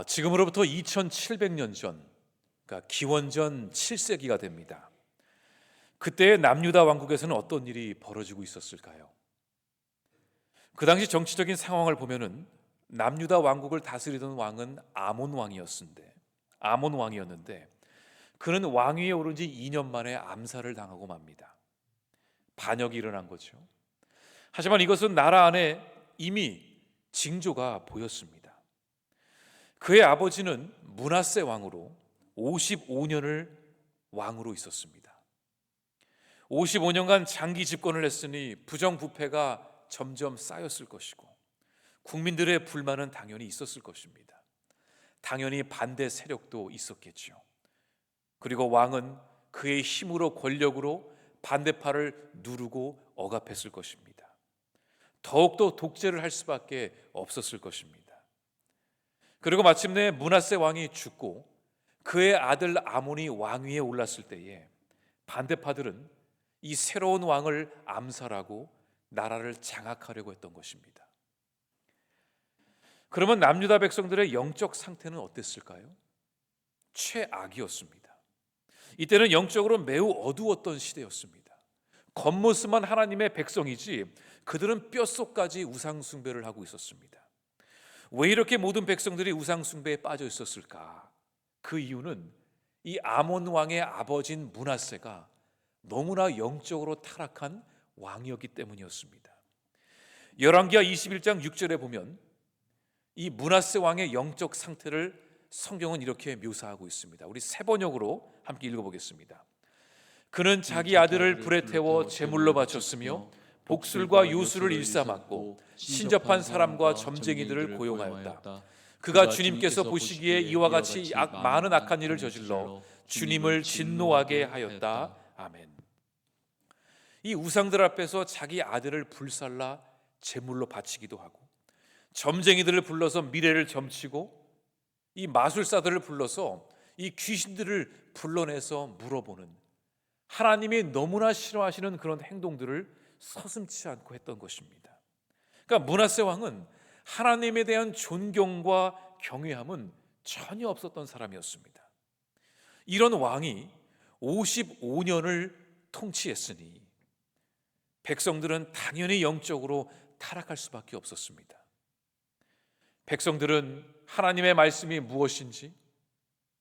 지금으로부터 2700년 전, 그러니까 기원전 7세기가 됩니다. 그때의 남유다 왕국에서는 어떤 일이 벌어지고 있었을까요? 그 당시 정치적인 상황을 보면은 남유다 왕국을 다스리던 왕은 아몬 왕이었는데 그는 왕위에 오른 지 2년 만에 암살을 당하고 맙니다. 반역이 일어난 거죠. 하지만 이것은 나라 안에 이미 징조가 보였습니다. 그의 아버지는 므낫세 왕으로 55년을 왕으로 있었습니다. 55년간 장기 집권을 했으니 부정부패가 점점 쌓였을 것이고 국민들의 불만은 당연히 있었을 것입니다. 당연히 반대 세력도 있었겠죠. 그리고 왕은 그의 힘으로 권력으로 반대파를 누르고 억압했을 것입니다. 더욱더 독재를 할 수밖에 없었을 것입니다. 그리고 마침내 므낫세 왕이 죽고 그의 아들 아몬이 왕위에 올랐을 때에 반대파들은 이 새로운 왕을 암살하고 나라를 장악하려고 했던 것입니다. 그러면 남유다 백성들의 영적 상태는 어땠을까요? 최악이었습니다. 이때는 영적으로 매우 어두웠던 시대였습니다. 겉모습만 하나님의 백성이지 그들은 뼛속까지 우상 숭배를 하고 있었습니다. 왜 이렇게 모든 백성들이 우상 숭배에 빠져 있었을까? 그 이유는 이 아몬 왕의 아버지인 므낫세가 너무나 영적으로 타락한 왕이었기 때문이었습니다. 열왕기하 21장 6절에 보면 이 므낫세 왕의 영적 상태를 성경은 이렇게 묘사하고 있습니다. 우리 세 번역으로 함께 읽어보겠습니다. 그는 자기 아들을 불에 태워 제물로 바쳤으며 복술과 요술을 일삼았고 신접한 사람과 점쟁이들을 고용하였다. 그가 주님께서 보시기에 이와 같이 많은 악한 일을 저질러 주님을 진노하게 하였다. 아멘. 이 우상들 앞에서 자기 아들을 불살라 제물로 바치기도 하고 점쟁이들을 불러서 미래를 점치고 이 마술사들을 불러서 이 귀신들을 불러내서 물어보는 하나님이 너무나 싫어하시는 그런 행동들을 서슴지 않고 했던 것입니다. 그러니까 므낫세 왕은 하나님에 대한 존경과 경외함은 전혀 없었던 사람이었습니다. 이런 왕이 55년을 통치했으니 백성들은 당연히 영적으로 타락할 수밖에 없었습니다. 백성들은 하나님의 말씀이 무엇인지,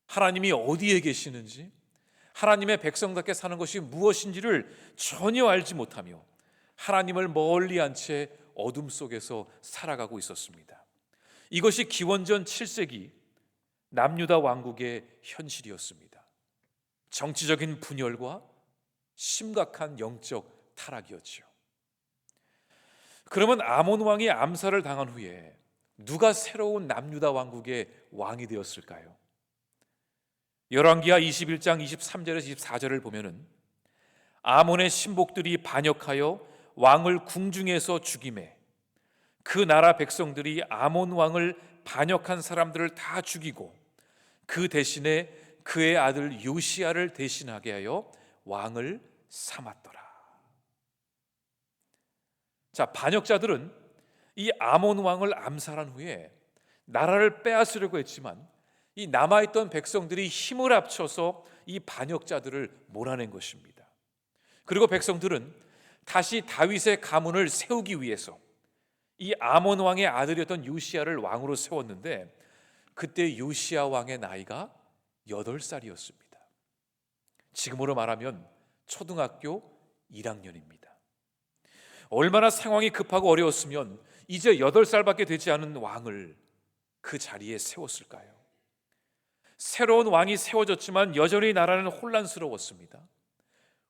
하나님이 어디에 계시는지, 하나님의 백성답게 사는 것이 무엇인지를 전혀 알지 못하며 하나님을 멀리 한 채 어둠 속에서 살아가고 있었습니다. 이것이 기원전 7세기 남유다 왕국의 현실이었습니다. 정치적인 분열과 심각한 영적 타락이었죠. 그러면 아몬 왕이 암살을 당한 후에 누가 새로운 남유다 왕국의 왕이 되었을까요? 열왕기하 21장 23절에서 24절을 보면은 아몬의 신복들이 반역하여 왕을 궁중에서 죽이매 그 나라 백성들이 아몬 왕을 반역한 사람들을 다 죽이고 그 대신에 그의 아들 요시야를 대신하게 하여 왕을 삼았더라. 자, 반역자들은 이 아몬 왕을 암살한 후에 나라를 빼앗으려고 했지만 이 남아있던 백성들이 힘을 합쳐서 이 반역자들을 몰아낸 것입니다. 그리고 백성들은 다시 다윗의 가문을 세우기 위해서 이 아몬 왕의 아들이었던 요시야를 왕으로 세웠는데 그때 요시야 왕의 나이가 8살이었습니다. 지금으로 말하면 초등학교 1학년입니다. 얼마나 상황이 급하고 어려웠으면 이제 8살밖에 되지 않은 왕을 그 자리에 세웠을까요? 새로운 왕이 세워졌지만 여전히 나라는 혼란스러웠습니다.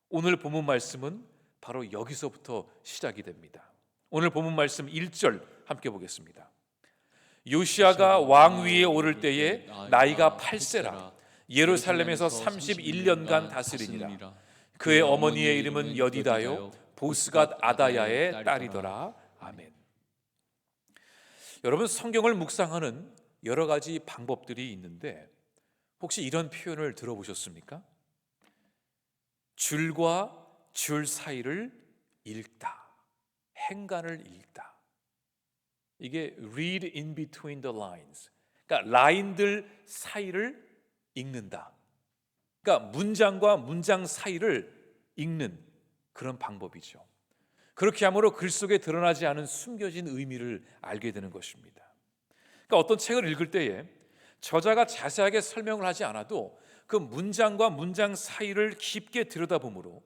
오늘 본문 말씀은 바로 여기서부터 시작이 됩니다. 오늘 본문 말씀 1절 함께 보겠습니다. 요시야가 왕위에 오를 때에 나이가 8세라 예루살렘에서 31년간 다스리니라. 그의 어머니의 이름은 여디다요 보스갓 아다야의 딸이더라. 아멘. 여러분, 성경을 묵상하는 여러 가지 방법들이 있는데 혹시 이런 표현을 들어보셨습니까? 줄과 줄 사이를 읽다, 행간을 읽다. 이게 read in between the lines, 그러니까 라인들 사이를 읽는다. 그러니까 문장과 문장 사이를 읽는 그런 방법이죠. 그렇게 함으로 글 속에 드러나지 않은 숨겨진 의미를 알게 되는 것입니다. 그러니까 어떤 책을 읽을 때에 저자가 자세하게 설명을 하지 않아도 그 문장과 문장 사이를 깊게 들여다보므로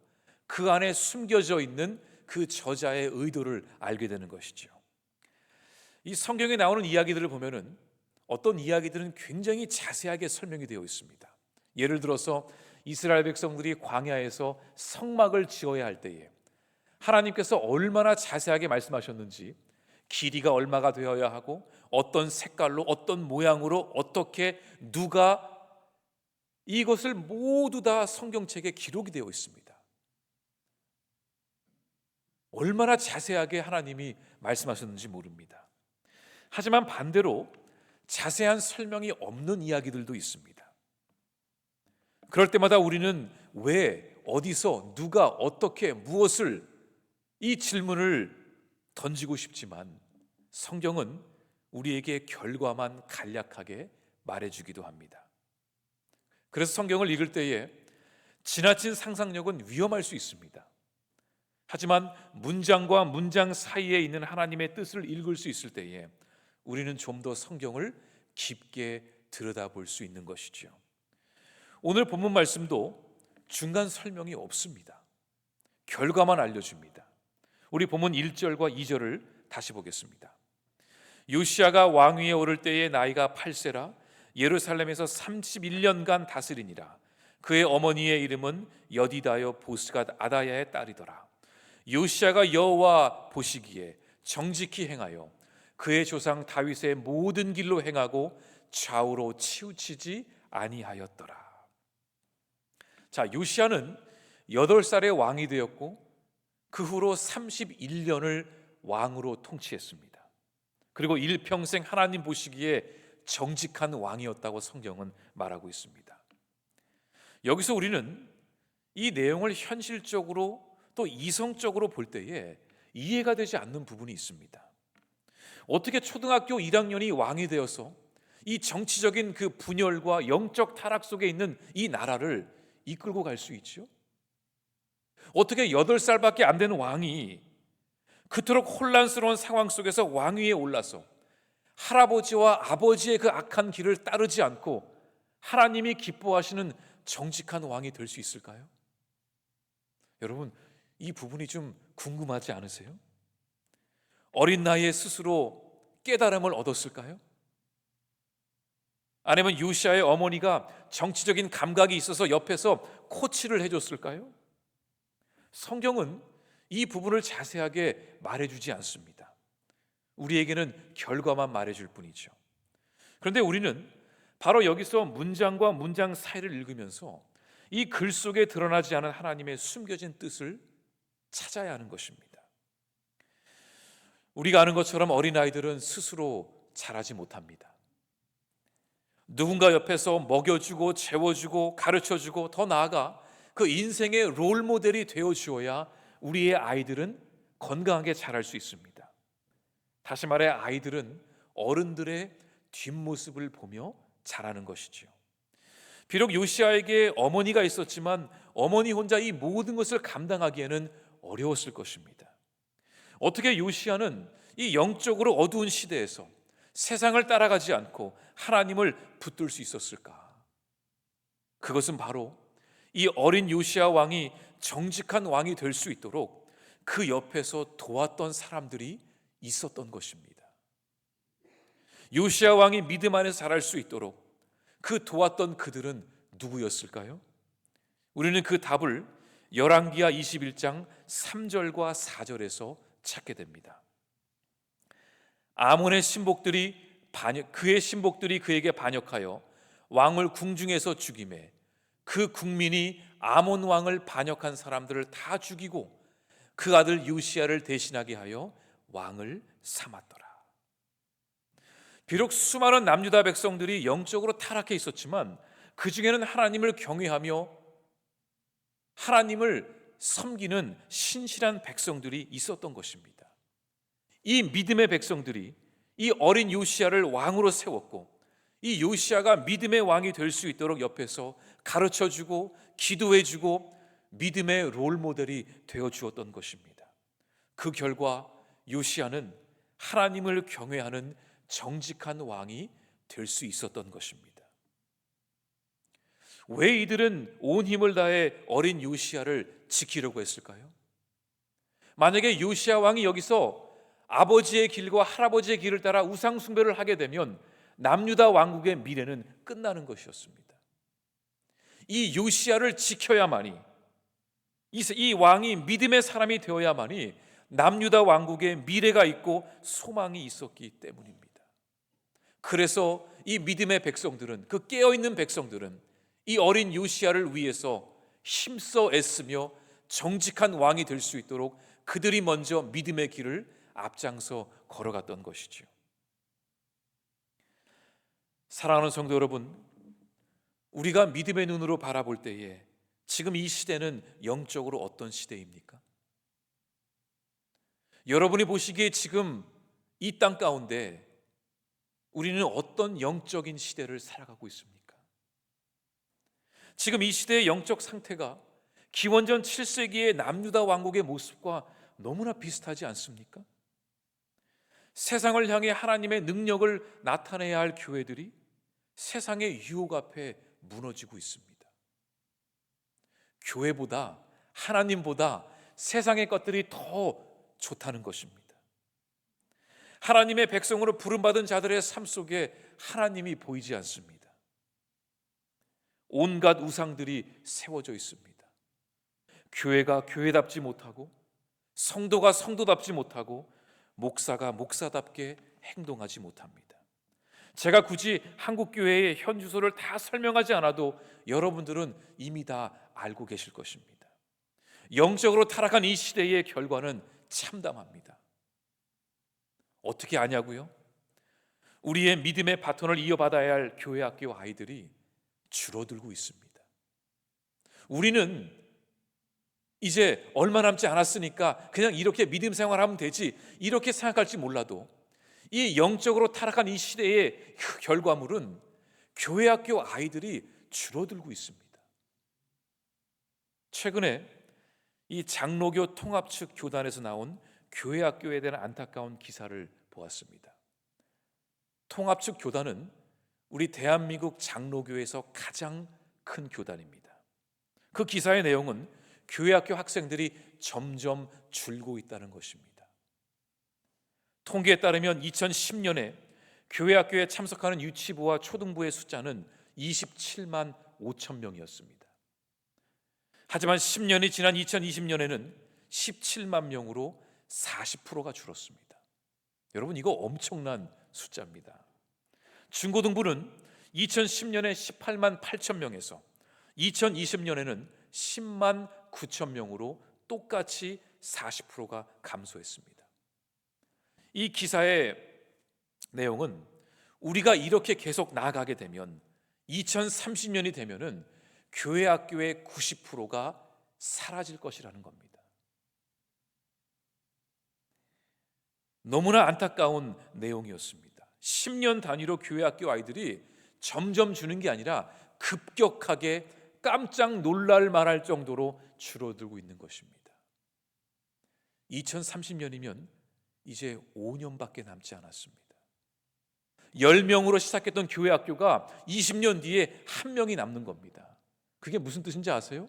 그 안에 숨겨져 있는 그 저자의 의도를 알게 되는 것이죠. 이 성경에 나오는 이야기들을 보면은 어떤 이야기들은 굉장히 자세하게 설명이 되어 있습니다. 예를 들어서 이스라엘 백성들이 광야에서 성막을 지어야 할 때에 하나님께서 얼마나 자세하게 말씀하셨는지, 길이가 얼마가 되어야 하고 어떤 색깔로 어떤 모양으로 어떻게 누가, 이것을 모두 다 성경책에 기록이 되어 있습니다. 얼마나 자세하게 하나님이 말씀하셨는지 모릅니다. 하지만 반대로 자세한 설명이 없는 이야기들도 있습니다. 그럴 때마다 우리는 왜, 어디서, 누가, 어떻게, 무엇을, 이 질문을 던지고 싶지만 성경은 우리에게 결과만 간략하게 말해주기도 합니다. 그래서 성경을 읽을 때에 지나친 상상력은 위험할 수 있습니다. 하지만 문장과 문장 사이에 있는 하나님의 뜻을 읽을 수 있을 때에 우리는 좀 더 성경을 깊게 들여다볼 수 있는 것이죠. 오늘 본문 말씀도 중간 설명이 없습니다. 결과만 알려줍니다. 우리 본문 1절과 2절을 다시 보겠습니다. 요시야가 왕위에 오를 때의 나이가 8세라 예루살렘에서 31년간 다스리니라. 그의 어머니의 이름은 여디다여 보스갓 아다야의 딸이더라. 요시야가 여호와 보시기에 정직히 행하여 그의 조상 다윗의 모든 길로 행하고 좌우로 치우치지 아니하였더라. 자, 요시야는 8살에 왕이 되었고 그 후로 31년을 왕으로 통치했습니다. 그리고 일평생 하나님 보시기에 정직한 왕이었다고 성경은 말하고 있습니다. 여기서 우리는 이 내용을 현실적으로 또 이성적으로 볼 때에 이해가 되지 않는 부분이 있습니다. 어떻게 초등학교 1학년이 왕이 되어서 이 정치적인 그 분열과 영적 타락 속에 있는 이 나라를 이끌고 갈 수 있죠? 어떻게 8살밖에 안 되는 왕이 그토록 혼란스러운 상황 속에서 왕위에 올라서 할아버지와 아버지의 그 악한 길을 따르지 않고 하나님이 기뻐하시는 정직한 왕이 될 수 있을까요? 여러분, 이 부분이 좀 궁금하지 않으세요? 어린 나이에 스스로 깨달음을 얻었을까요? 아니면 요시야의 어머니가 정치적인 감각이 있어서 옆에서 코치를 해줬을까요? 성경은 이 부분을 자세하게 말해주지 않습니다. 우리에게는 결과만 말해줄 뿐이죠. 그런데 우리는 바로 여기서 문장과 문장 사이를 읽으면서 이 글 속에 드러나지 않은 하나님의 숨겨진 뜻을 찾아야 하는 것입니다. 우리가 아는 것처럼 어린아이들은 스스로 자라지 못합니다. 누군가 옆에서 먹여주고 재워주고 가르쳐주고 더 나아가 그 인생의 롤모델이 되어주어야 우리의 아이들은 건강하게 자랄 수 있습니다. 다시 말해 아이들은 어른들의 뒷모습을 보며 자라는 것이지요. 비록 요시야에게 어머니가 있었지만 어머니 혼자 이 모든 것을 감당하기에는 어려웠을 것입니다. 어떻게 요시야는 이 영적으로 어두운 시대에서 세상을 따라가지 않고 하나님을 붙들 수 있었을까? 그것은 바로 이 어린 요시야 왕이 정직한 왕이 될 수 있도록 그 옆에서 도왔던 사람들이 있었던 것입니다. 요시야 왕이 믿음 안에서 자랄 수 있도록 그 도왔던 그들은 누구였을까요? 우리는 그 답을 열왕기하 21장 3절과 4절에서 찾게 됩니다. 아몬의 신복들이 그의 신복들이 그에게 반역하여 왕을 궁중에서 죽이매 그 국민이 아몬 왕을 반역한 사람들을 다 죽이고 그 아들 요시야를 대신하게 하여 왕을 삼았더라. 비록 수많은 남유다 백성들이 영적으로 타락해 있었지만 그 중에는 하나님을 경외하며 하나님을 섬기는 신실한 백성들이 있었던 것입니다. 이 믿음의 백성들이 이 어린 요시야를 왕으로 세웠고 이 요시야가 믿음의 왕이 될 수 있도록 옆에서 가르쳐주고 기도해주고 믿음의 롤모델이 되어주었던 것입니다. 그 결과 요시야는 하나님을 경외하는 정직한 왕이 될 수 있었던 것입니다. 왜 이들은 온 힘을 다해 어린 요시야를 지키려고 했을까요? 만약에 요시야 왕이 여기서 아버지의 길과 할아버지의 길을 따라 우상 숭배를 하게 되면 남유다 왕국의 미래는 끝나는 것이었습니다. 이 요시야를 지켜야만이, 이 왕이 믿음의 사람이 되어야만이 남유다 왕국의 미래가 있고 소망이 있었기 때문입니다. 그래서 이 믿음의 백성들은, 그 깨어있는 백성들은 이 어린 요시야를 위해서 힘써 애쓰며 정직한 왕이 될 수 있도록 그들이 먼저 믿음의 길을 앞장서 걸어갔던 것이죠. 사랑하는 성도 여러분, 우리가 믿음의 눈으로 바라볼 때에 지금 이 시대는 영적으로 어떤 시대입니까? 여러분이 보시기에 지금 이 땅 가운데 우리는 어떤 영적인 시대를 살아가고 있습니까? 지금 이 시대의 영적 상태가 기원전 7세기의 남유다 왕국의 모습과 너무나 비슷하지 않습니까? 세상을 향해 하나님의 능력을 나타내야 할 교회들이 세상의 유혹 앞에 무너지고 있습니다. 교회보다, 하나님보다 세상의 것들이 더 좋다는 것입니다. 하나님의 백성으로 부름받은 자들의 삶 속에 하나님이 보이지 않습니다. 온갖 우상들이 세워져 있습니다. 교회가 교회답지 못하고, 성도가 성도답지 못하고, 목사가 목사답게 행동하지 못합니다. 제가 굳이 한국교회의 현 주소를 다 설명하지 않아도 여러분들은 이미 다 알고 계실 것입니다. 영적으로 타락한 이 시대의 결과는 참담합니다. 어떻게 아냐고요? 우리의 믿음의 바톤을 이어받아야 할 교회 학교 아이들이 줄어들고 있습니다. 우리는 이제 얼마 남지 않았으니까 그냥 이렇게 믿음 생활하면 되지, 이렇게 생각할지 몰라도 이 영적으로 타락한 이 시대의 결과물은 교회 학교 아이들이 줄어들고 있습니다. 최근에 이 장로교 통합 측 교단에서 나온 교회 학교에 대한 안타까운 기사를 보았습니다. 통합 측 교단은 우리 대한민국 장로교에서 가장 큰 교단입니다. 그 기사의 내용은 교회 학교 학생들이 점점 줄고 있다는 것입니다. 통계에 따르면 2010년에 교회 학교에 참석하는 유치부와 초등부의 숫자는 27만 5천 명이었습니다. 하지만 10년이 지난 2020년에는 17만 명으로 40%가 줄었습니다. 여러분, 이거 엄청난 숫자입니다. 중고등부는 2010년에 18만 8천 명에서 2020년에는 10만 9천 명으로 똑같이 40%가 감소했습니다. 이 기사의 내용은 우리가 이렇게 계속 나아가게 되면 2030년이 되면은 교회 학교의 90%가 사라질 것이라는 겁니다. 너무나 안타까운 내용이었습니다. 10년 단위로 교회 학교 아이들이 점점 주는 게 아니라 급격하게 깜짝 놀랄 만할 정도로 줄어들고 있는 것입니다. 2030년이면 이제 5년밖에 남지 않았습니다. 10명으로 시작했던 교회 학교가 20년 뒤에 1명이 남는 겁니다. 그게 무슨 뜻인지 아세요?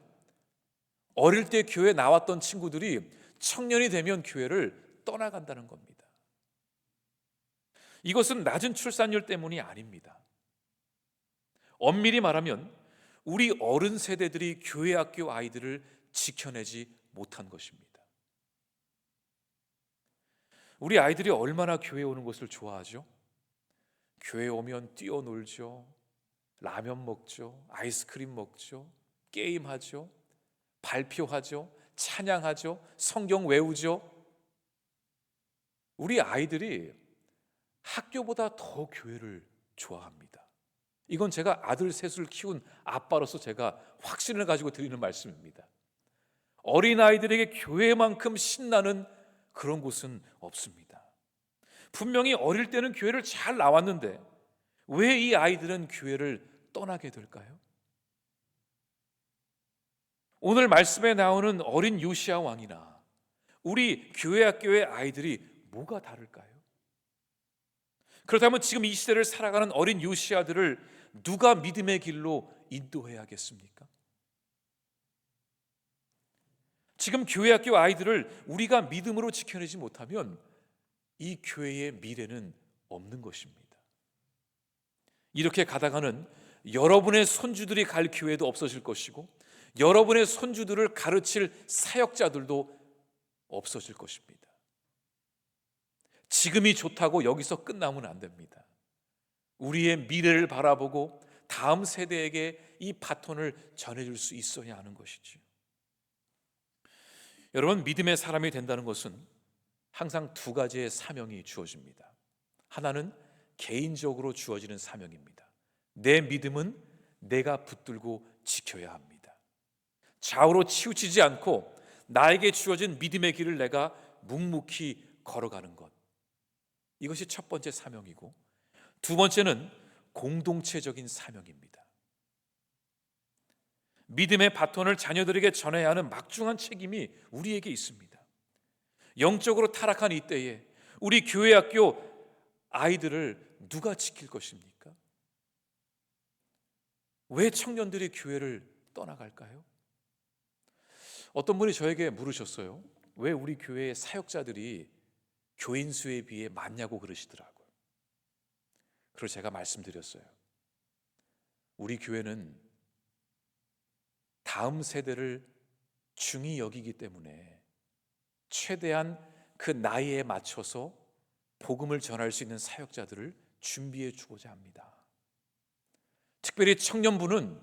어릴 때 교회 나왔던 친구들이 청년이 되면 교회를 떠나간다는 겁니다. 이것은 낮은 출산율 때문이 아닙니다. 엄밀히 말하면 우리 어른 세대들이 교회 학교 아이들을 지켜내지 못한 것입니다. 우리 아이들이 얼마나 교회 오는 것을 좋아하죠? 교회 오면 뛰어놀죠, 라면 먹죠, 아이스크림 먹죠, 게임하죠, 발표하죠, 찬양하죠, 성경 외우죠. 우리 아이들이 학교보다 더 교회를 좋아합니다. 이건 제가 아들 셋을 키운 아빠로서 제가 확신을 가지고 드리는 말씀입니다. 어린아이들에게 교회만큼 신나는 그런 곳은 없습니다. 분명히 어릴 때는 교회를 잘 나왔는데 왜 이 아이들은 교회를 떠나게 될까요? 오늘 말씀에 나오는 어린 요시야 왕이나 우리 교회 학교의 아이들이 뭐가 다를까요? 그렇다면 지금 이 시대를 살아가는 어린 요시야들을 누가 믿음의 길로 인도해야겠습니까? 지금 교회 학교 아이들을 우리가 믿음으로 지켜내지 못하면 이 교회의 미래는 없는 것입니다. 이렇게 가다가는 여러분의 손주들이 갈 교회도 없어질 것이고 여러분의 손주들을 가르칠 사역자들도 없어질 것입니다. 지금이 좋다고 여기서 끝나면 안 됩니다. 우리의 미래를 바라보고 다음 세대에게 이 바톤을 전해줄 수 있어야 하는 것이지요. 여러분, 믿음의 사람이 된다는 것은 항상 두 가지의 사명이 주어집니다. 하나는 개인적으로 주어지는 사명입니다. 내 믿음은 내가 붙들고 지켜야 합니다. 좌우로 치우치지 않고 나에게 주어진 믿음의 길을 내가 묵묵히 걸어가는 것, 이것이 첫 번째 사명이고, 두 번째는 공동체적인 사명입니다. 믿음의 바톤을 자녀들에게 전해야 하는 막중한 책임이 우리에게 있습니다. 영적으로 타락한 이때에 우리 교회 학교 아이들을 누가 지킬 것입니까? 왜 청년들이 교회를 떠나갈까요? 어떤 분이 저에게 물으셨어요. 왜 우리 교회의 사역자들이 교인 수에 비해 많냐고 그러시더라고요. 그래서 제가 말씀드렸어요. 우리 교회는 다음 세대를 중히 여기기 때문에 최대한 그 나이에 맞춰서 복음을 전할 수 있는 사역자들을 준비해 주고자 합니다. 특별히 청년부는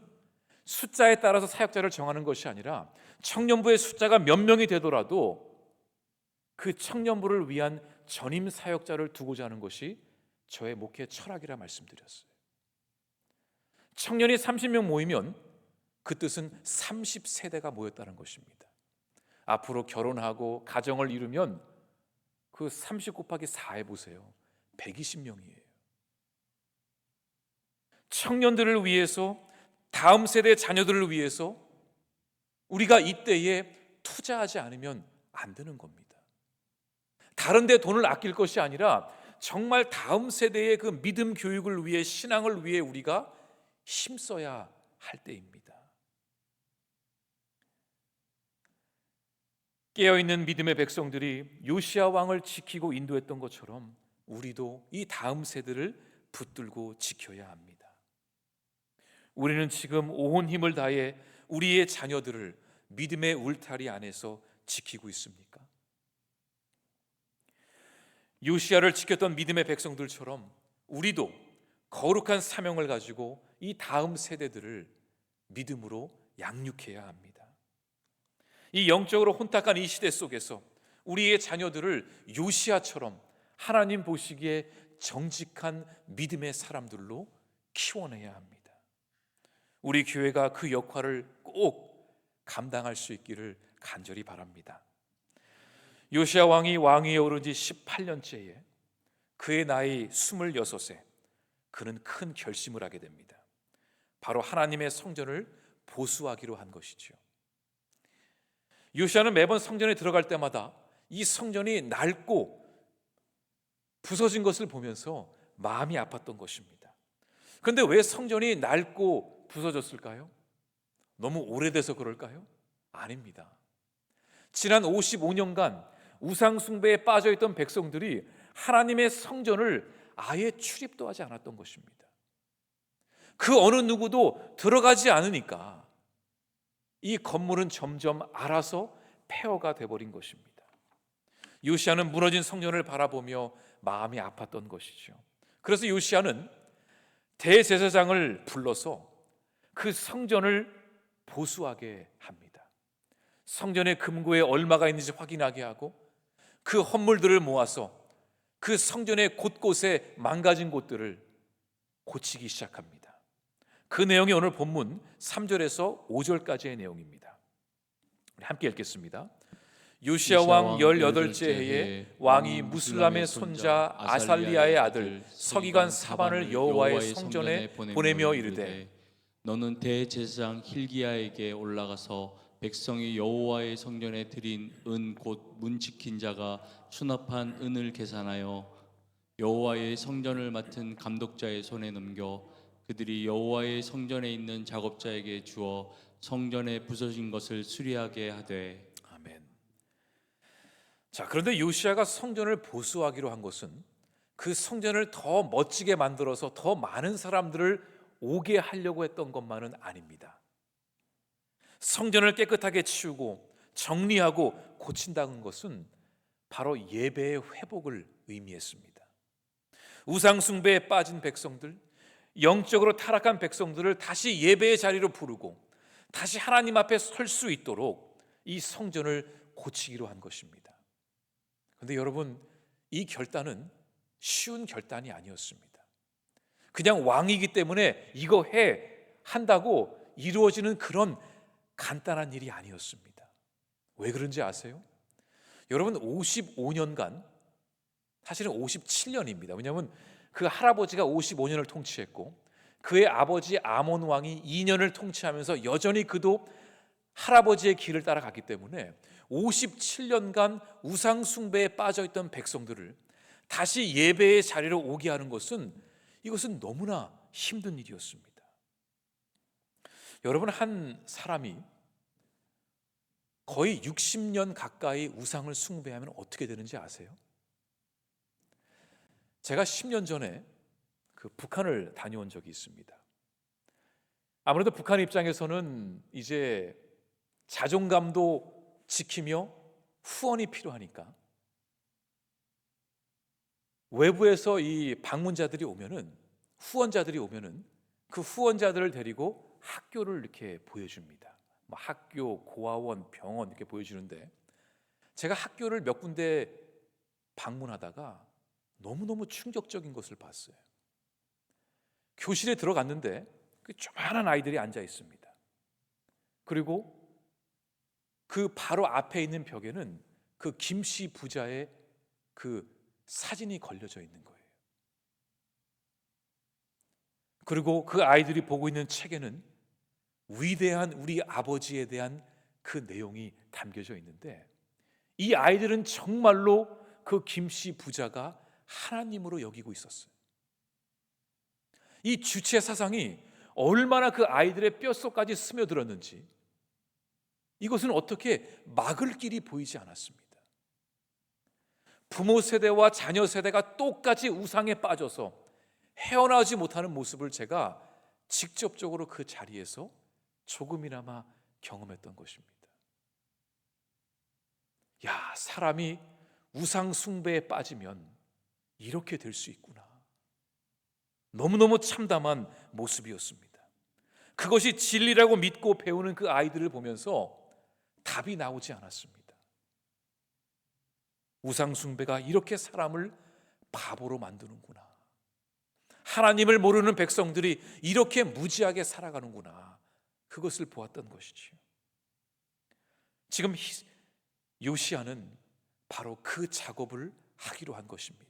숫자에 따라서 사역자를 정하는 것이 아니라 청년부의 숫자가 몇 명이 되더라도 그 청년부를 위한 전임 사역자를 두고자 하는 것이 저의 목회 철학이라 말씀드렸어요. 청년이 30명 모이면 그 뜻은 30세대가 모였다는 것입니다. 앞으로 결혼하고 가정을 이루면 그 30 곱하기 4 해보세요. 120명이에요. 청년들을 위해서, 다음 세대 자녀들을 위해서 우리가 이때에 투자하지 않으면 안 되는 겁니다. 다른 데 돈을 아낄 것이 아니라 정말 다음 세대의 그 믿음 교육을 위해, 신앙을 위해 우리가 힘써야 할 때입니다. 깨어있는 믿음의 백성들이 요시야 왕을 지키고 인도했던 것처럼 우리도 이 다음 세대를 붙들고 지켜야 합니다. 우리는 지금 온 힘을 다해 우리의 자녀들을 믿음의 울타리 안에서 지키고 있습니까? 요시야를 지켰던 믿음의 백성들처럼 우리도 거룩한 사명을 가지고 이 다음 세대들을 믿음으로 양육해야 합니다. 이 영적으로 혼탁한 이 시대 속에서 우리의 자녀들을 요시야처럼 하나님 보시기에 정직한 믿음의 사람들로 키워내야 합니다. 우리 교회가 그 역할을 꼭 감당할 수 있기를 간절히 바랍니다. 요시야 왕이 왕위에 오른 지 18년째에 그의 나이 26세, 그는 큰 결심을 하게 됩니다. 바로 하나님의 성전을 보수하기로 한 것이죠. 요시야는 매번 성전에 들어갈 때마다 이 성전이 낡고 부서진 것을 보면서 마음이 아팠던 것입니다. 그런데 왜 성전이 낡고 부서졌을까요? 너무 오래돼서 그럴까요? 아닙니다. 지난 55년간 우상 숭배에 빠져있던 백성들이 하나님의 성전을 아예 출입도 하지 않았던 것입니다. 그 어느 누구도 들어가지 않으니까 이 건물은 점점 알아서 폐허가 돼버린 것입니다. 요시야는 무너진 성전을 바라보며 마음이 아팠던 것이죠. 그래서 요시야는 대제사장을 불러서 그 성전을 보수하게 합니다. 성전의 금고에 얼마가 있는지 확인하게 하고 그 헌물들을 모아서 그 성전의 곳곳에 망가진 곳들을 고치기 시작합니다. 그 내용이 오늘 본문 3절에서 5절까지의 내용입니다. 함께 읽겠습니다. 요시야 왕 18째 해에 왕이 무슬람의 손자 아살리야의 아들 서기관 사반을 여호와의 성전에 보내며 이르되 너는 대제사장 힐기야에게 올라가서 백성이 여호와의 성전에 드린 은 곧 문 지킨 자가 수납한 은을 계산하여 여호와의 성전을 맡은 감독자의 손에 넘겨 그들이 여호와의 성전에 있는 작업자에게 주어 성전에 부서진 것을 수리하게 하되. 아멘. 자, 그런데 요시야가 성전을 보수하기로 한 것은 그 성전을 더 멋지게 만들어서 더 많은 사람들을 오게 하려고 했던 것만은 아닙니다. 성전을 깨끗하게 치우고 정리하고 고친다는 것은 바로 예배의 회복을 의미했습니다. 우상 숭배에 빠진 백성들, 영적으로 타락한 백성들을 다시 예배의 자리로 부르고 다시 하나님 앞에 설 수 있도록 이 성전을 고치기로 한 것입니다. 그런데 여러분, 이 결단은 쉬운 결단이 아니었습니다. 그냥 왕이기 때문에 이거 한다고 이루어지는 그런 간단한 일이 아니었습니다. 왜 그런지 아세요? 여러분, 55년간, 사실은 57년입니다. 왜냐하면 그 할아버지가 55년을 통치했고 그의 아버지 아몬 왕이 2년을 통치하면서 여전히 그도 할아버지의 길을 따라갔기 때문에 57년간 우상 숭배에 빠져있던 백성들을 다시 예배의 자리로 오게 하는 것은, 이것은 너무나 힘든 일이었습니다. 여러분, 한 사람이 거의 60년 가까이 우상을 숭배하면 어떻게 되는지 아세요? 제가 10년 전에 그 북한을 다녀온 적이 있습니다. 아무래도 북한 입장에서는 이제 자존감도 지키며 후원이 필요하니까 외부에서 이 방문자들이 오면은, 후원자들이 오면은 그 후원자들을 데리고 학교를 이렇게 보여줍니다. 학교, 고아원, 병원 이렇게 보여주는데, 제가 학교를 몇 군데 방문하다가 너무너무 충격적인 것을 봤어요. 교실에 들어갔는데 그 조그마한 아이들이 앉아 있습니다. 그리고 그 바로 앞에 있는 벽에는 그 김씨 부자의 그 사진이 걸려져 있는 거예요. 그리고 그 아이들이 보고 있는 책에는 위대한 우리 아버지에 대한 그 내용이 담겨져 있는데, 이 아이들은 정말로 그 김씨 부자가 하나님으로 여기고 있었어요. 이 주체 사상이 얼마나 그 아이들의 뼛속까지 스며들었는지 이것은 어떻게 막을 길이 보이지 않았습니다. 부모 세대와 자녀 세대가 똑같이 우상에 빠져서 헤어나오지 못하는 모습을 제가 직접적으로 그 자리에서 조금이나마 경험했던 것입니다. 야, 사람이 우상 숭배에 빠지면 이렇게 될 수 있구나. 너무너무 참담한 모습이었습니다. 그것이 진리라고 믿고 배우는 그 아이들을 보면서 답이 나오지 않았습니다. 우상 숭배가 이렇게 사람을 바보로 만드는구나. 하나님을 모르는 백성들이 이렇게 무지하게 살아가는구나. 그것을 보았던 것이지요. 지금 요시야는 바로 그 작업을 하기로 한 것입니다.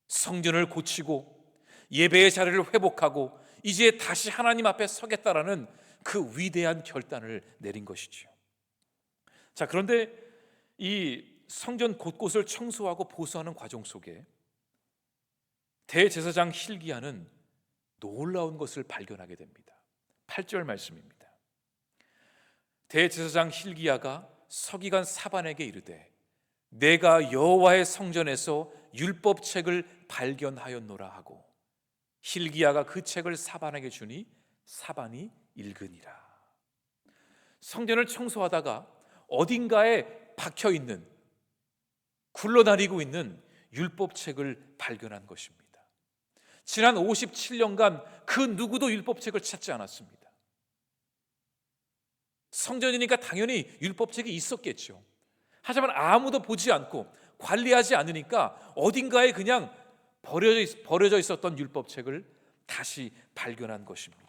성전을 고치고 예배의 자리를 회복하고 이제 다시 하나님 앞에 서겠다라는 그 위대한 결단을 내린 것이지요. 자, 그런데 이 성전 곳곳을 청소하고 보수하는 과정 속에 대제사장 힐기야는 놀라운 것을 발견하게 됩니다. 8절 말씀입니다. 대제사장 힐기야가 서기관 사반에게 이르되 내가 여호와의 성전에서 율법책을 발견하였노라 하고, 힐기야가 그 책을 사반에게 주니 사반이 읽으니라. 성전을 청소하다가 어딘가에 박혀있는, 굴러다니고 있는 율법책을 발견한 것입니다. 지난 57년간 그 누구도 율법책을 찾지 않았습니다. 성전이니까 당연히 율법책이 있었겠죠. 하지만 아무도 보지 않고 관리하지 않으니까 어딘가에 그냥 버려져 있었던 율법책을 다시 발견한 것입니다.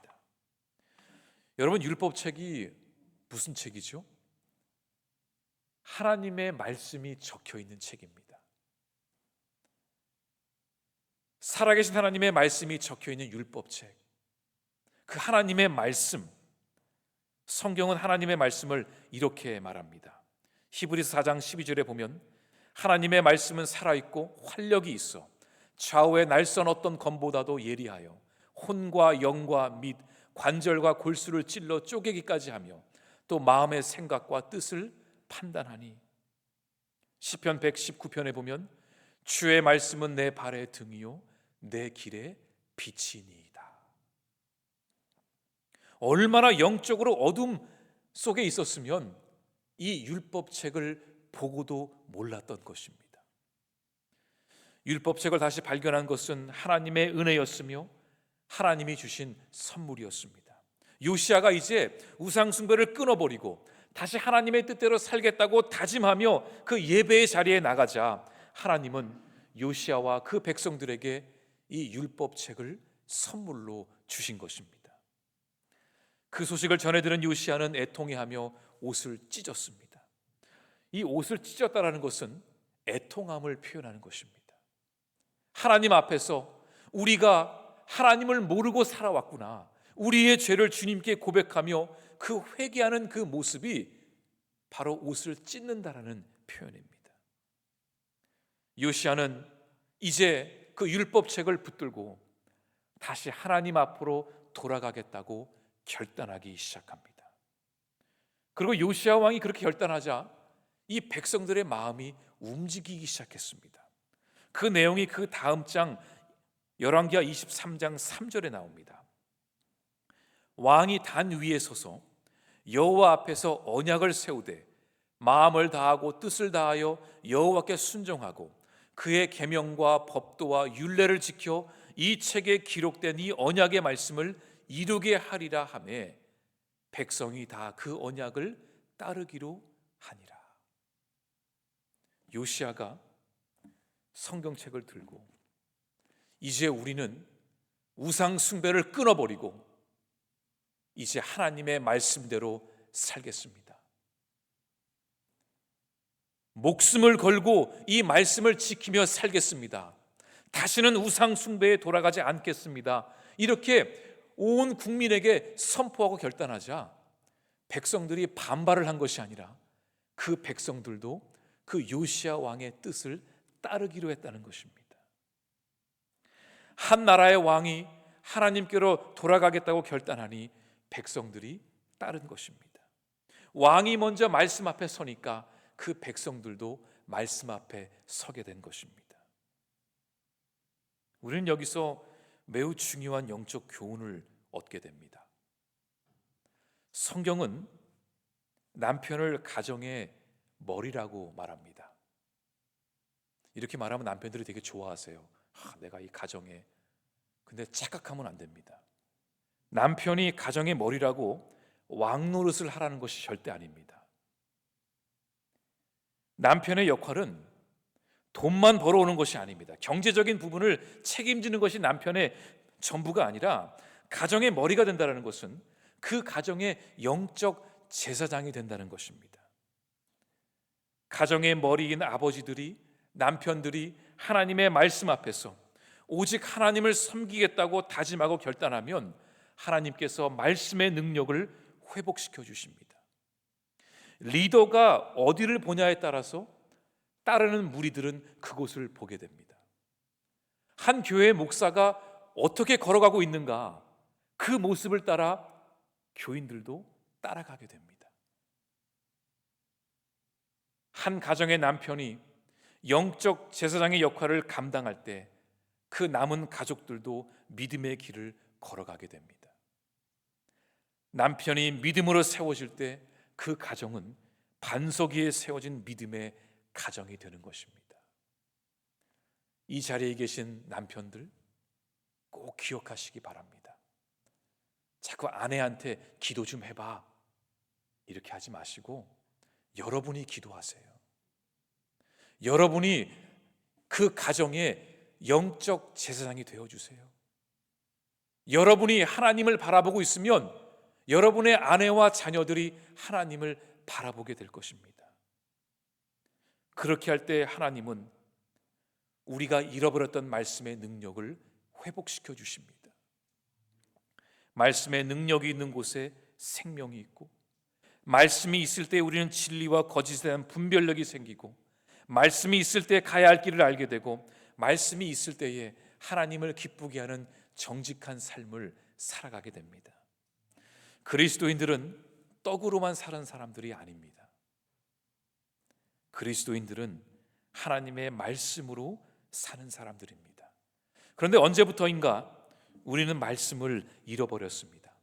여러분, 율법책이 무슨 책이죠? 하나님의 말씀이 적혀 있는 책입니다. 살아계신 하나님의 말씀이 적혀 있는 율법책, 그 하나님의 말씀, 성경은 하나님의 말씀을 이렇게 말합니다. 히브리서 4장 12절에 보면 하나님의 말씀은 살아있고 활력이 있어 좌우의 날선 어떤 검보다도 예리하여 혼과 영과 및 관절과 골수를 찔러 쪼개기까지 하며 또 마음의 생각과 뜻을 판단하니. 시편 119편에 보면 주의 말씀은 내 발의 등이요 내 길의 빛이니이다. 얼마나 영적으로 어둠 속에 있었으면 이 율법책을 보고도 몰랐던 것입니다. 율법책을 다시 발견한 것은 하나님의 은혜였으며 하나님이 주신 선물이었습니다. 요시야가 이제 우상 숭배를 끊어버리고 다시 하나님의 뜻대로 살겠다고 다짐하며 그 예배의 자리에 나가자 하나님은 요시야와 그 백성들에게 이 율법책을 선물로 주신 것입니다. 그 소식을 전해들은 요시야는 애통해하며 옷을 찢었습니다. 이 옷을 찢었다라는 것은 애통함을 표현하는 것입니다. 하나님 앞에서 우리가 하나님을 모르고 살아왔구나, 우리의 죄를 주님께 고백하며 그 회개하는 그 모습이 바로 옷을 찢는다라는 표현입니다. 요시야는 이제 그 율법책을 붙들고 다시 하나님 앞으로 돌아가겠다고 결단하기 시작합니다. 그리고 요시야 왕이 그렇게 결단하자 이 백성들의 마음이 움직이기 시작했습니다. 그 내용이 그 다음 장 열왕기하 23장 3절에 나옵니다. 왕이 단 위에 서서 여호와 앞에서 언약을 세우되 마음을 다하고 뜻을 다하여 여호와께 순종하고 그의 계명과 법도와 율례를 지켜 이 책에 기록된 이 언약의 말씀을 이루게 하리라 하며 백성이 다 그 언약을 따르기로 하니라. 요시야가 성경책을 들고 이제 우리는 우상 숭배를 끊어버리고 이제 하나님의 말씀대로 살겠습니다. 목숨을 걸고 이 말씀을 지키며 살겠습니다. 다시는 우상 숭배에 돌아가지 않겠습니다. 이렇게 온 국민에게 선포하고 결단하자 백성들이 반발을 한 것이 아니라 그 백성들도 그 요시야 왕의 뜻을 따르기로 했다는 것입니다. 한 나라의 왕이 하나님께로 돌아가겠다고 결단하니 백성들이 따른 것입니다. 왕이 먼저 말씀 앞에 서니까 그 백성들도 말씀 앞에 서게 된 것입니다. 우리는 여기서 매우 중요한 영적 교훈을 얻게 됩니다. 성경은 남편을 가정의 머리라고 말합니다. 이렇게 말하면 남편들이 되게 좋아하세요. 내가 이 가정에. 근데 착각하면 안 됩니다. 남편이 가정의 머리라고 왕 노릇을 하라는 것이 절대 아닙니다. 남편의 역할은 돈만 벌어오는 것이 아닙니다. 경제적인 부분을 책임지는 것이 남편의 전부가 아니라 가정의 머리가 된다는 것은 그 가정의 영적 제사장이 된다는 것입니다. 가정의 머리인 아버지들이, 남편들이 하나님의 말씀 앞에서 오직 하나님을 섬기겠다고 다짐하고 결단하면 하나님께서 말씀의 능력을 회복시켜 주십니다. 리더가 어디를 보냐에 따라서 따르는 무리들은 그곳을 보게 됩니다. 한 교회의 목사가 어떻게 걸어가고 있는가, 그 모습을 따라 교인들도 따라가게 됩니다. 한 가정의 남편이 영적 제사장의 역할을 감당할 때 그 남은 가족들도 믿음의 길을 걸어가게 됩니다. 남편이 믿음으로 세워질 때 그 가정은 반석 위에 세워진 믿음의 가정이 되는 것입니다. 이 자리에 계신 남편들 꼭 기억하시기 바랍니다. 자꾸 아내한테 기도 좀 해봐 이렇게 하지 마시고 여러분이 기도하세요. 여러분이 그 가정의 영적 제사장이 되어주세요. 여러분이 하나님을 바라보고 있으면 여러분의 아내와 자녀들이 하나님을 바라보게 될 것입니다. 그렇게 할 때 하나님은 우리가 잃어버렸던 말씀의 능력을 회복시켜 주십니다. 말씀의 능력이 있는 곳에 생명이 있고, 말씀이 있을 때 우리는 진리와 거짓에 대한 분별력이 생기고, 말씀이 있을 때 가야 할 길을 알게 되고, 말씀이 있을 때에 하나님을 기쁘게 하는 정직한 삶을 살아가게 됩니다. 그리스도인들은 떡으로만 사는 사람들이 아닙니다. 그리스도인들은 하나님의 말씀으로 사는 사람들입니다. 그런데 언제부터인가 우리는 말씀을 잃어버렸습니다.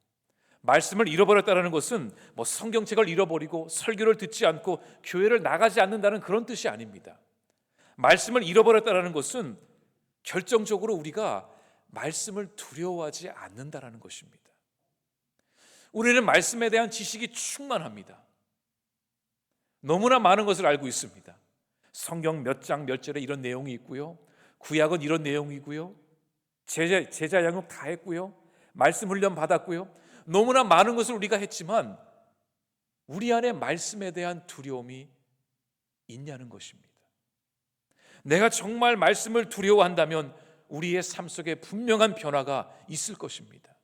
말씀을 잃어버렸다는 것은 성경책을 잃어버리고 설교를 듣지 않고 교회를 나가지 않는다는 그런 뜻이 아닙니다. 말씀을 잃어버렸다는 것은 결정적으로 우리가 말씀을 두려워하지 않는다는 것입니다. 우리는 말씀에 대한 지식이 충만합니다. 너무나 많은 것을 알고 있습니다. 성경 몇 장 몇 절에 이런 내용이 있고요, 구약은 이런 내용이고요, 제자 양육 다 했고요, 말씀 훈련 받았고요, 너무나 많은 것을 우리가 했지만 우리 안에 말씀에 대한 두려움이 있냐는 것입니다. 내가 정말 말씀을 두려워한다면 우리의 삶 속에 분명한 변화가 있을 것입니다.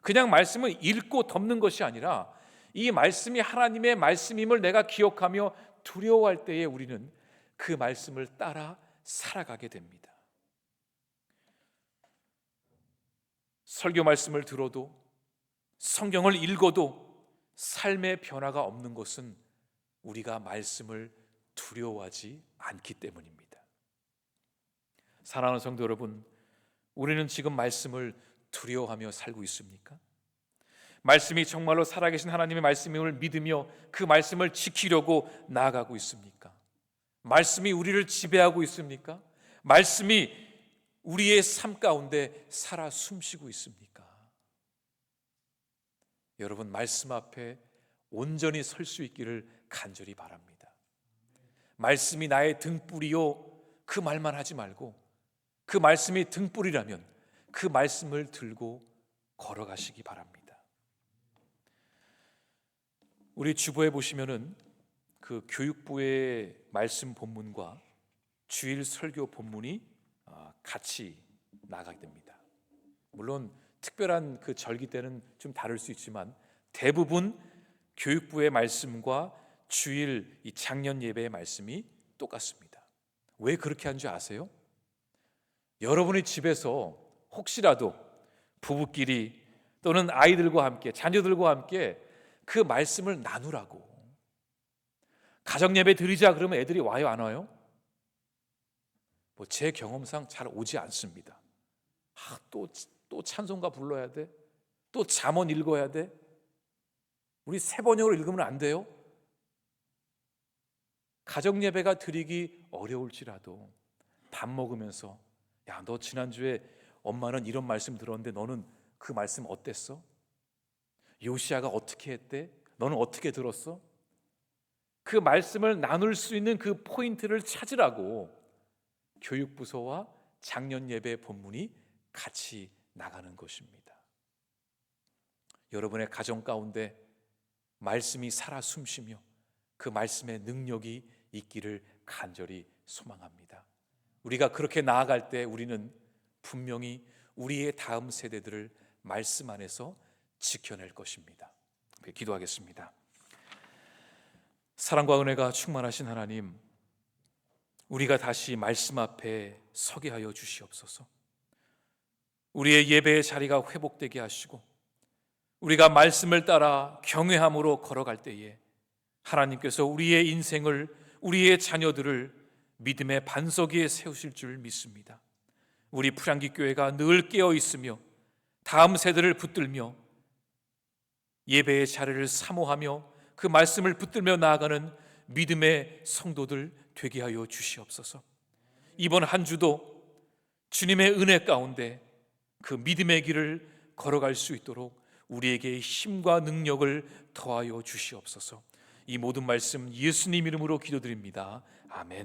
그냥 말씀을 읽고 덮는 것이 아니라 이 말씀이 하나님의 말씀임을 내가 기억하며 두려워할 때에 우리는 그 말씀을 따라 살아가게 됩니다. 설교 말씀을 들어도 성경을 읽어도 삶의 변화가 없는 것은 우리가 말씀을 두려워하지 않기 때문입니다. 사랑하는 성도 여러분, 우리는 지금 말씀을 두려워하며 살고 있습니까? 말씀이 정말로 살아계신 하나님의 말씀임을 믿으며 그 말씀을 지키려고 나아가고 있습니까? 말씀이 우리를 지배하고 있습니까? 말씀이 우리의 삶 가운데 살아 숨쉬고 있습니까? 여러분, 말씀 앞에 온전히 설 수 있기를 간절히 바랍니다. 말씀이 나의 등불이요, 그 말만 하지 말고 그 말씀이 등불이라면 그 말씀을 들고 걸어가시기 바랍니다. 우리 주보에 보시면은 그 교육부의 말씀 본문과 주일 설교 본문이 같이 나가게 됩니다. 물론 특별한 그 절기 때는 좀 다를 수 있지만 대부분 교육부의 말씀과 주일 이 작년 예배의 말씀이 똑같습니다. 왜 그렇게 한 줄 아세요? 여러분의 집에서 혹시라도 부부끼리 또는 아이들과 함께, 자녀들과 함께 그 말씀을 나누라고. 가정 예배 드리자 그러면 애들이 와요, 안 와요? 제 경험상 잘 오지 않습니다. 또 찬송가 불러야 돼? 또 잠언 읽어야 돼? 우리 세 번역으로 읽으면 안 돼요? 가정 예배가 드리기 어려울지라도 밥 먹으면서, 야, 너 지난주에 엄마는 이런 말씀 들었는데 너는 그 말씀 어땠어? 요시야가 어떻게 했대? 너는 어떻게 들었어? 그 말씀을 나눌 수 있는 그 포인트를 찾으라고 교육부서와 작년 예배 본문이 같이 나가는 것입니다. 여러분의 가정 가운데 말씀이 살아 숨쉬며 그 말씀의 능력이 있기를 간절히 소망합니다. 우리가 그렇게 나아갈 때 우리는 분명히 우리의 다음 세대들을 말씀 안에서 지켜낼 것입니다. 기도하겠습니다. 사랑과 은혜가 충만하신 하나님, 우리가 다시 말씀 앞에 서게 하여 주시옵소서. 우리의 예배의 자리가 회복되게 하시고 우리가 말씀을 따라 경외함으로 걸어갈 때에 하나님께서 우리의 인생을, 우리의 자녀들을 믿음의 반석 위에 세우실 줄 믿습니다. 우리 풀향기 교회가 늘 깨어 있으며 다음 세대를 붙들며 예배의 자리를 사모하며 그 말씀을 붙들며 나아가는 믿음의 성도들 되게 하여 주시옵소서. 이번 한 주도 주님의 은혜 가운데 그 믿음의 길을 걸어갈 수 있도록 우리에게 힘과 능력을 더하여 주시옵소서. 이 모든 말씀 예수님 이름으로 기도드립니다. 아멘.